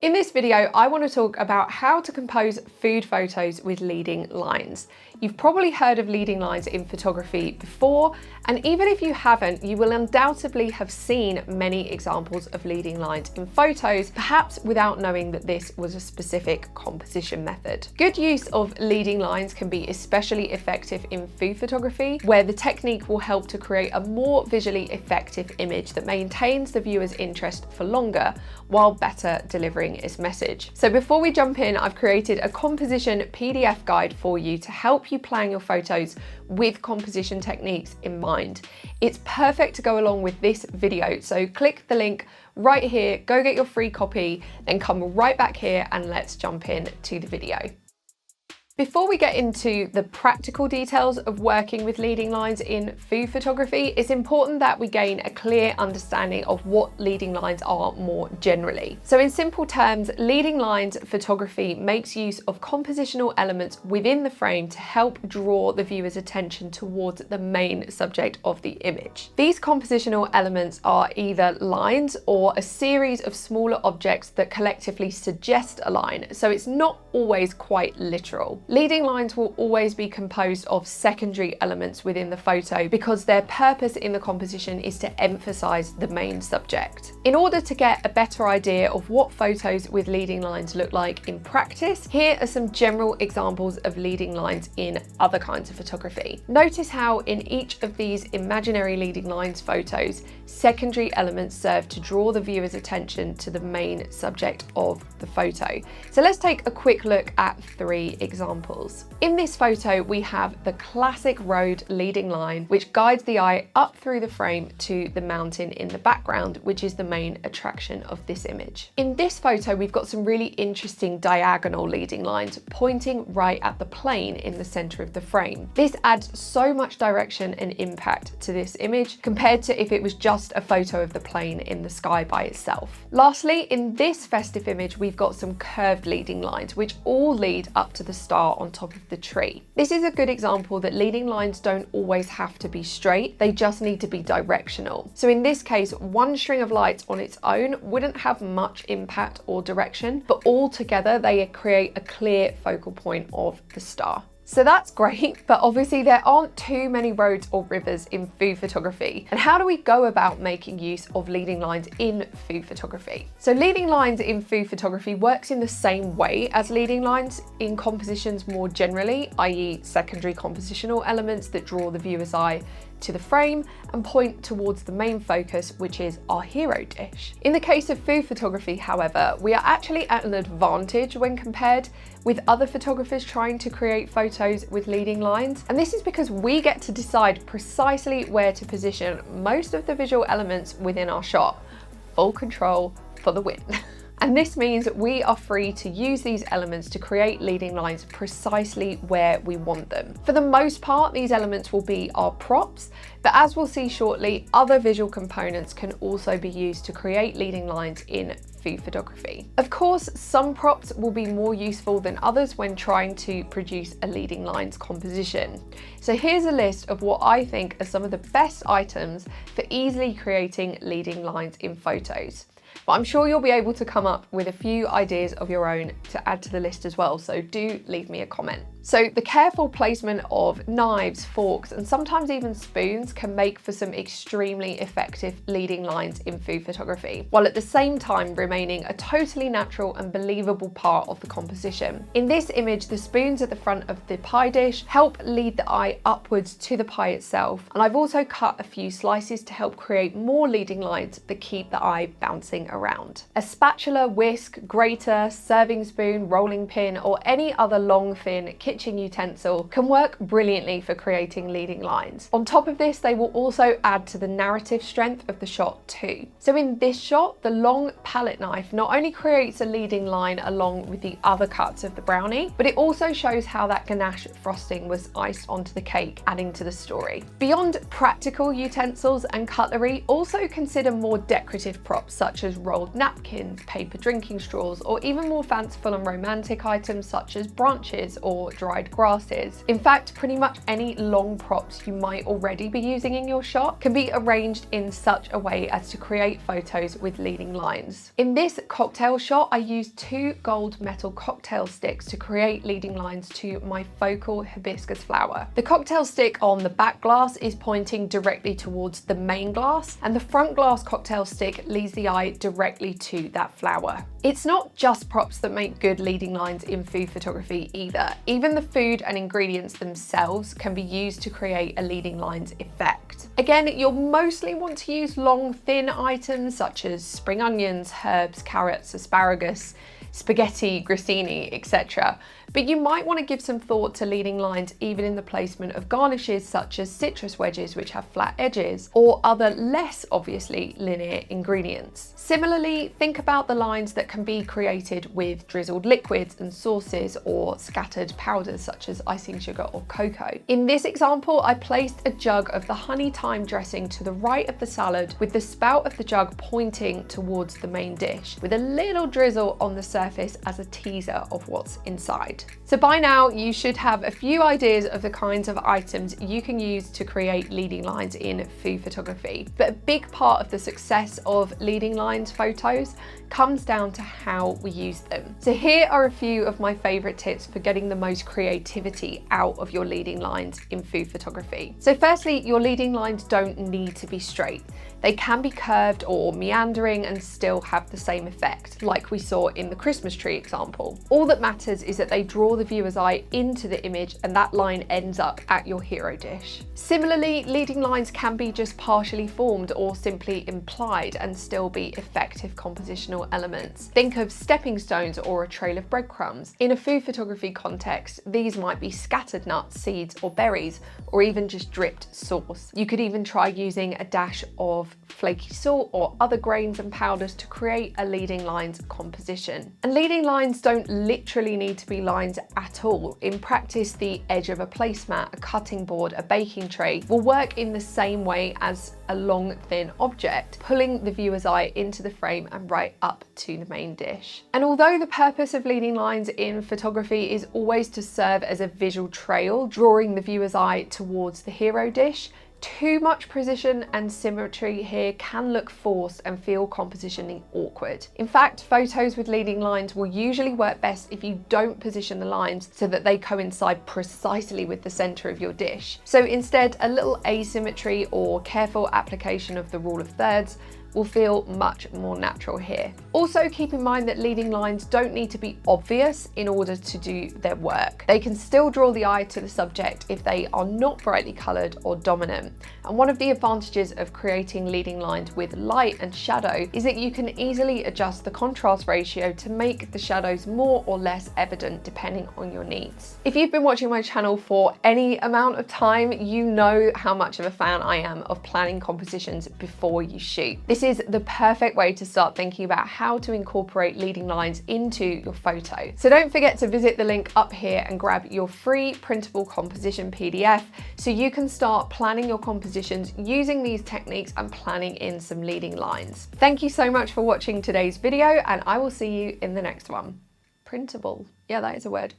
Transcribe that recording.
In this video, I want to talk about how to compose food photos with leading lines. You've probably heard of leading lines in photography before, and even if you haven't, you will undoubtedly have seen many examples of leading lines in photos, perhaps without knowing that this was a specific composition method. Good use of leading lines can be especially effective in food photography, where the technique will help to create a more visually effective image that maintains the viewer's interest for longer, while better delivering its message. So before we jump in, I've created a composition PDF guide for you to help you plan your photos with composition techniques in mind. It's perfect to go along with this video, so click the link right here, go get your free copy, then come right back here and let's jump in to the video. Before we get into the practical details of working with leading lines in food photography, it's important that we gain a clear understanding of what leading lines are more generally. So in simple terms, leading lines photography makes use of compositional elements within the frame to help draw the viewer's attention towards the main subject of the image. These compositional elements are either lines or a series of smaller objects that collectively suggest a line, so it's not always quite literal. Leading lines will always be composed of secondary elements within the photo because their purpose in the composition is to emphasize the main subject. In order to get a better idea of what photos with leading lines look like in practice, here are some general examples of leading lines in other kinds of photography. Notice how in each of these imaginary leading lines photos, secondary elements serve to draw the viewer's attention to the main subject of the photo. So let's take a quick look at 3 examples. In this photo, we have the classic road leading line, which guides the eye up through the frame to the mountain in the background, which is the main attraction of this image. In this photo, we've got some really interesting diagonal leading lines pointing right at the plane in the center of the frame. This adds so much direction and impact to this image compared to if it was just a photo of the plane in the sky by itself. Lastly, in this festive image, we've got some curved leading lines, which all lead up to the star on top of the tree. This is a good example that leading lines don't always have to be straight, they just need to be directional. So in this case, one string of lights on its own wouldn't have much impact or direction, but all together they create a clear focal point of the star. So that's great, but obviously there aren't too many roads or rivers in food photography. And how do we go about making use of leading lines in food photography? So leading lines in food photography works in the same way as leading lines in compositions more generally, i.e. secondary compositional elements that draw the viewer's eye to the frame and point towards the main focus, which is our hero dish. In the case of food photography, however, we are actually at an advantage when compared with other photographers trying to create photos with leading lines. And this is because we get to decide precisely where to position most of the visual elements within our shot. Full control for the win. And this means that we are free to use these elements to create leading lines precisely where we want them. For the most part, these elements will be our props, but as we'll see shortly, other visual components can also be used to create leading lines in food photography. Of course, some props will be more useful than others when trying to produce a leading lines composition. So here's a list of what I think are some of the best items for easily creating leading lines in photos. But I'm sure you'll be able to come up with a few ideas of your own to add to the list as well, so do leave me a comment. So the careful placement of knives, forks, and sometimes even spoons can make for some extremely effective leading lines in food photography, while at the same time remaining a totally natural and believable part of the composition. In this image, the spoons at the front of the pie dish help lead the eye upwards to the pie itself, and I've also cut a few slices to help create more leading lines that keep the eye bouncing around. A spatula, whisk, grater, serving spoon, rolling pin, or any other long, thin kitchen utensil can work brilliantly for creating leading lines. On top of this, they will also add to the narrative strength of the shot too. So in this shot, the long palette knife not only creates a leading line along with the other cuts of the brownie, but it also shows how that ganache frosting was iced onto the cake, adding to the story. Beyond practical utensils and cutlery, also consider more decorative props such as rolled napkins, paper drinking straws, or even more fanciful and romantic items such as branches or dried grasses. In fact, pretty much any long props you might already be using in your shot can be arranged in such a way as to create photos with leading lines. In this cocktail shot, I used 2 gold metal cocktail sticks to create leading lines to my focal hibiscus flower. The cocktail stick on the back glass is pointing directly towards the main glass, and the front glass cocktail stick leads the eye directly to that flower. It's not just props that make good leading lines in food photography either. Even the food and ingredients themselves can be used to create a leading lines effect. Again, you'll mostly want to use long, thin items such as spring onions, herbs, carrots, asparagus, spaghetti, grissini, etc. But you might want to give some thought to leading lines even in the placement of garnishes such as citrus wedges, which have flat edges, or other less obviously linear ingredients. Similarly, think about the lines that can be created with drizzled liquids and sauces or scattered powders such as icing sugar or cocoa. In this example, I placed a jug of the honey thyme dressing to the right of the salad, with the spout of the jug pointing towards the main dish, with a little drizzle on the surface as a teaser of what's inside. So by now you should have a few ideas of the kinds of items you can use to create leading lines in food photography. But a big part of the success of leading lines photos comes down to how we use them. So here are a few of my favorite tips for getting the most creativity out of your leading lines in food photography. So firstly, your leading lines don't need to be straight. They can be curved or meandering and still have the same effect, like we saw in the Christmas tree example. All that matters is that they draw the viewer's eye into the image and that line ends up at your hero dish. Similarly, leading lines can be just partially formed or simply implied and still be effective compositional elements. Think of stepping stones or a trail of breadcrumbs. In a food photography context, these might be scattered nuts, seeds, or berries, or even just dripped sauce. You could even try using a dash of flaky salt or other grains and powders to create a leading lines composition. And leading lines don't literally need to be lines at all. In practice, the edge of a placemat, a cutting board, a baking tray will work in the same way as a long, thin object, pulling the viewer's eye into the frame and right up to the main dish. And although the purpose of leading lines in photography is always to serve as a visual trail, drawing the viewer's eye towards the hero dish, too much precision and symmetry here can look forced and feel compositionally awkward. In fact, photos with leading lines will usually work best if you don't position the lines so that they coincide precisely with the center of your dish. So instead, a little asymmetry or careful application of the rule of thirds will feel much more natural here. Also, keep in mind that leading lines don't need to be obvious in order to do their work. They can still draw the eye to the subject if they are not brightly coloured or dominant. And one of the advantages of creating leading lines with light and shadow is that you can easily adjust the contrast ratio to make the shadows more or less evident depending on your needs. If you've been watching my channel for any amount of time, you know how much of a fan I am of planning compositions before you shoot. This is the perfect way to start thinking about how to incorporate leading lines into your photo. So don't forget to visit the link up here and grab your free printable composition PDF so you can start planning your compositions using these techniques and planning in some leading lines. Thank you so much for watching today's video, and I will see you in the next one. Printable. Yeah, that is a word.